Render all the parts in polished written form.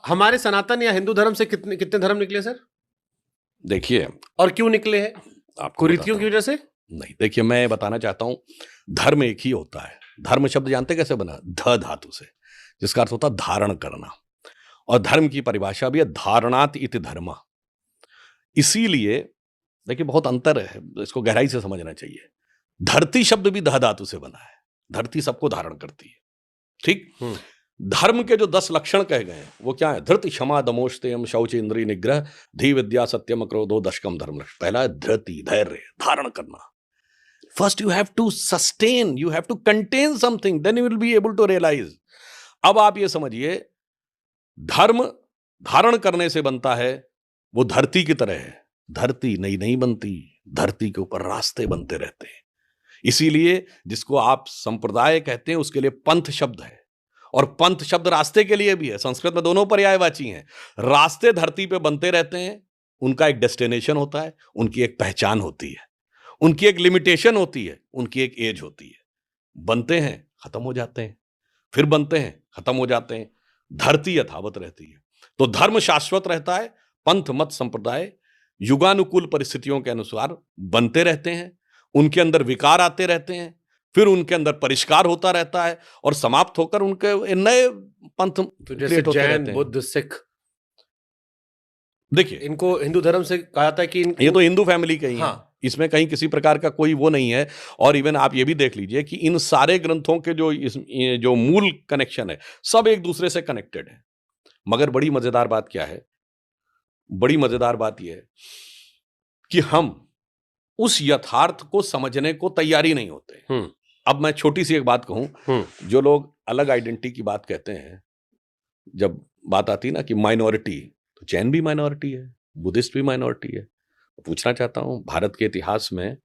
हमारे सनातन या हिंदू धर्म से कितने कितने धर्म निकले सर? देखिए, और क्यों निकले हैं? आपको कुरीतियों की वजह से? नहीं, देखिए मैं बताना चाहता हूं, धर्म एक ही होता है। धर्म शब्द जानते कैसे बना? ध धातु से, जिसका अर्थ होता है धारण करना। और धर्म की परिभाषा भी है धारणात इति धर्म। इसीलिए देखिए बहुत अंतर है, इसको गहराई से समझना चाहिए। धरती शब्द भी ध धातु से बना है। धरती सबको धारण करती है, ठीक। धर्म के जो 10 लक्षण कहे गए हैं वो क्या है? धृति, क्षमा, दमोस्तेयम, शौच, इंद्रिय निग्रह, धी विद्या, सत्यम, अक्रोधो, दशकम धर्म। पहला है धृति, धैर्य, धारण करना। First you have to sustain, you have to contain something, then you will be able to realise. अब आप ये समझिए, धर्म धारण करने से बनता है, वो धरती की तरह है। धरती नहीं बनती, धरती के ऊपर रास्ते बनते रहते हैं। इसीलिए जिसको आप संप्रदाय कहते हैं उसके लिए पंथ शब्द है, और पंथ शब्द रास्ते के लिए भी है। संस्कृत में दोनों पर्यायवाची हैं। रास्ते धरती पे बनते रहते हैं, उनका एक डेस्टिनेशन होता है, उनकी एक पहचान होती है, उनकी एक लिमिटेशन होती है, उनकी एक एज होती है। बनते हैं, खत्म हो जाते हैं, फिर बनते हैं, खत्म हो जाते हैं। धरती यथावत रहती है। तो धर्म शाश्वत रहता है, पंथ मत संप्रदाय युगानुकूल परिस्थितियों के अनुसार बनते रहते हैं, उनके अंदर विकार आते रहते हैं, फिर उनके अंदर परिष्कार होता रहता है और समाप्त होकर उनके नए पंथ जैसे जैन, बुद्ध, सिख, देखिए इनको हिंदू धर्म से कहा जाता है कि ये तो हिंदू फैमिली का ही हाँ। है, इसमें कहीं किसी प्रकार का कोई वो नहीं है। और इवन आप ये भी देख लीजिए कि इन सारे ग्रंथों के जो मूल कनेक्शन है सब एक दूसरे से कनेक्टेड है। मगर बड़ी मजेदार बात क्या है? बड़ी मजेदार बात यह है कि हम उस यथार्थ को समझने को तैयारी नहीं होते। अब मैं छोटी सी एक बात कहूं, जो लोग अलग आइडेंटिटी की बात कहते हैं, जब बात आती है ना कि माइनॉरिटी, तो जैन भी माइनॉरिटी है, बुद्धिस्ट भी माइनॉरिटी है। पूछना चाहता हूं, भारत के इतिहास में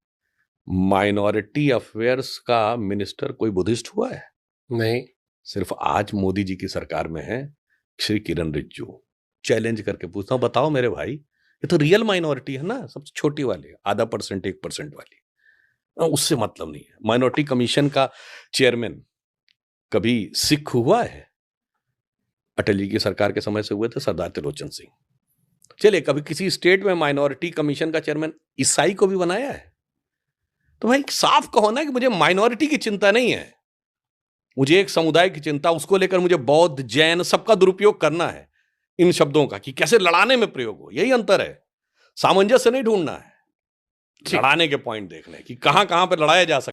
माइनॉरिटी अफेयर्स का मिनिस्टर कोई बुद्धिस्ट हुआ है? नहीं। सिर्फ आज मोदी जी की सरकार में है श्री किरण रिजिजू। चैलेंज करके पूछता हूं, बताओ मेरे भाई, ये तो रियल माइनॉरिटी है ना, सबसे छोटी वाली, आधा परसेंट 1% वाली, उससे मतलब नहीं है। माइनॉरिटी कमीशन का चेयरमैन कभी सिख हुआ है? अटल जी की सरकार के समय से हुए थे सरदार त्रिलोचन सिंह। चलिए, कभी किसी स्टेट में माइनॉरिटी कमीशन का चेयरमैन ईसाई को भी बनाया है? तो भाई साफ कहो ना कि मुझे माइनॉरिटी की चिंता नहीं है, मुझे एक समुदाय की चिंता, उसको लेकर मुझे बौद्ध, जैन सबका दुरुपयोग करना है इन शब्दों का, कि कैसे लड़ाने में प्रयोग हो। यही अंतर है, सामंजस्य नहीं ढूंढना है, लड़ाने के पॉइंट देखने कि कहां पे लड़ाया जा सकता है।